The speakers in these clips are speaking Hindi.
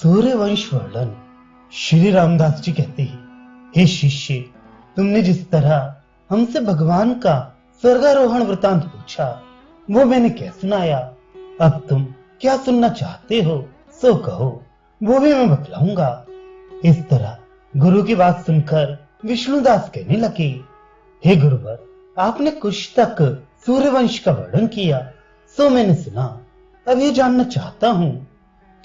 सूर्यवंश वर्णन। श्री रामदास जी कहते हैं, हे शिष्य, तुमने जिस तरह हमसे भगवान का स्वर्गारोहण वृतांत पूछा, वो मैंने कह सुनाया। अब तुम क्या सुनना चाहते हो सो कहो, वो भी मैं बतलाऊंगा। इस तरह गुरु की बात सुनकर विष्णुदास कहने लगे, हे गुरुवर, आपने कुछ तक सूर्यवंश का वर्णन किया, सो मैंने सुना। अब ये जानना चाहता हूँ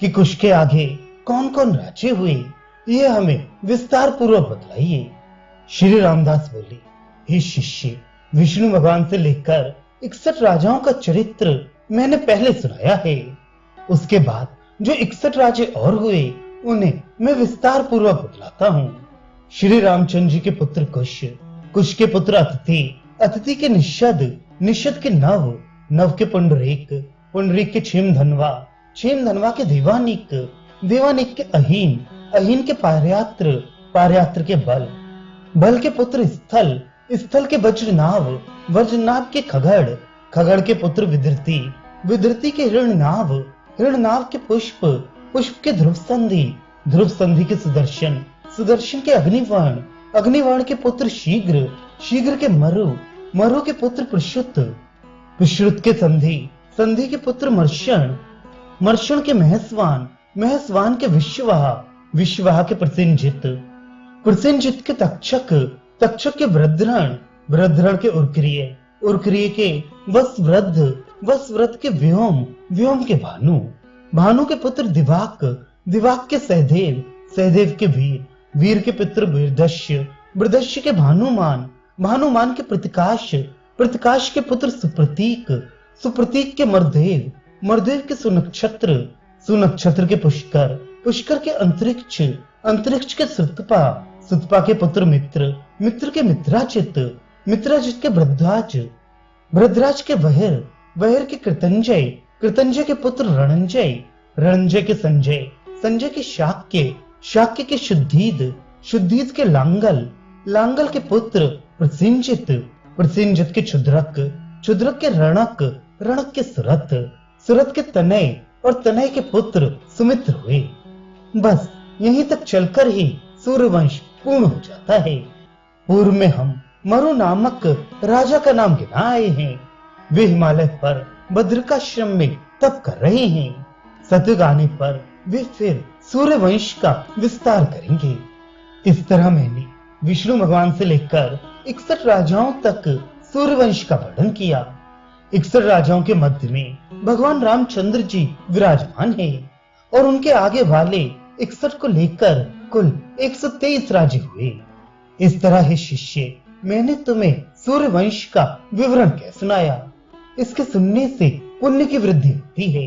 कि कुश के आगे कौन कौन राजे हुए, ये हमें विस्तार पूर्वक बतलाइए। श्री रामदास बोले, हे शिष्य, विष्णु भगवान से लेकर 61 राजाओं का चरित्र मैंने पहले सुनाया है। उसके बाद जो 61 राजे और हुए, उन्हें मैं विस्तार पूर्वक बतलाता हूँ। श्री रामचंद्र जी के पुत्र कुश, कुश के पुत्र अतिथि, अतिथि के निषद, निषद के नव, नव के पुंडरीक, पुंडरीक के क्षेमधनवा, क्षेमधनवा के देवानिक, देवानिक के अहीन, अहीन के पार्यात्र, पार्यात्र के बल, बल के पुत्र स्थल, स्थल के वज्रनाभ, वज्रनाभ के खगड़, खगड़ के पुत्र विधृति, विधृति के हिरण्यनाभ, हिरण्यनाभ के पुष्प, पुष्प के ध्रुव संधि, ध्रुव संधि के सुदर्शन, सुदर्शन के अग्निवर्ण, अग्निवर्ण के पुत्र शीघ्र, शीघ्र के मरु, मरु के पुत्र प्रश्रुत, प्रश्रुत के संधि, संधि के पुत्र मर्षण, मर्षण के महस्वान, महस्वान के विश्ववाह, विश्ववाह के प्रसेनजित, प्रसेनजित के तक्षक, तक्षक के वृद्धरण, वृद्धरण के उर्क्रिय, उर्क्रिय के वसवृद्ध, वसवृद्ध के व्योम, व्योम के भानु, भानु के पुत्र दिवाक, दिवाक के सहदेव, सहदेव के वीर, वीर के पुत्र वृदश्य, वृदश्य के भानुमान, भानुमान के प्रतिकाश, प्रतिकाश के पुत्र सुप्रतीक, सुप्रतीक के मरदेव, मरदेव के सुनक्षत्र, सुनक्षत्र के पुष्कर, पुष्कर के अंतरिक्ष, अंतरिक्ष के सुतपा, सुतपा के पुत्र मित्र, मित्र के मित्राजित, मित्राजित के भृद्राज, भृद्राज के वहर, वहर के कृतंजय, कृतंजय के पुत्र रणंजय, रणंजय के संजय, संजय के शाक्य, शाक्य के शुद्धीद, शुद्धीद के लांगल, लांगल के पुत्र प्रसेनजित, प्रसेनजित के क्षुद्रक, क्षुद्रक के रणक, रणक के सुरत, सुरत के तनय और तनय के पुत्र सुमित्र हुए। बस यहीं तक चलकर ही सूर्यवंश पूर्ण हो जाता है। पूर्व में हम मरु नामक राजा का नाम गिना आए हैं। वे हिमालय पर बद्रिकाश्रम में तप कर रहे हैं। सतयुग आने पर वे फिर सूर्यवंश का विस्तार करेंगे। इस तरह मैंने विष्णु भगवान से लेकर 61 राजाओं तक सूर्यवंश का वर्णन किया। 61 राजाओं के मध्य में भगवान रामचंद्र जी विराजमान हैं और उनके आगे वाले 61 को लेकर कुल 123 राजे हुए। इस तरह हे शिष्य, मैंने तुम्हें सूर्यवंश का विवरण कह सुनाया। इसके सुनने से पुण्य की वृद्धि होती है।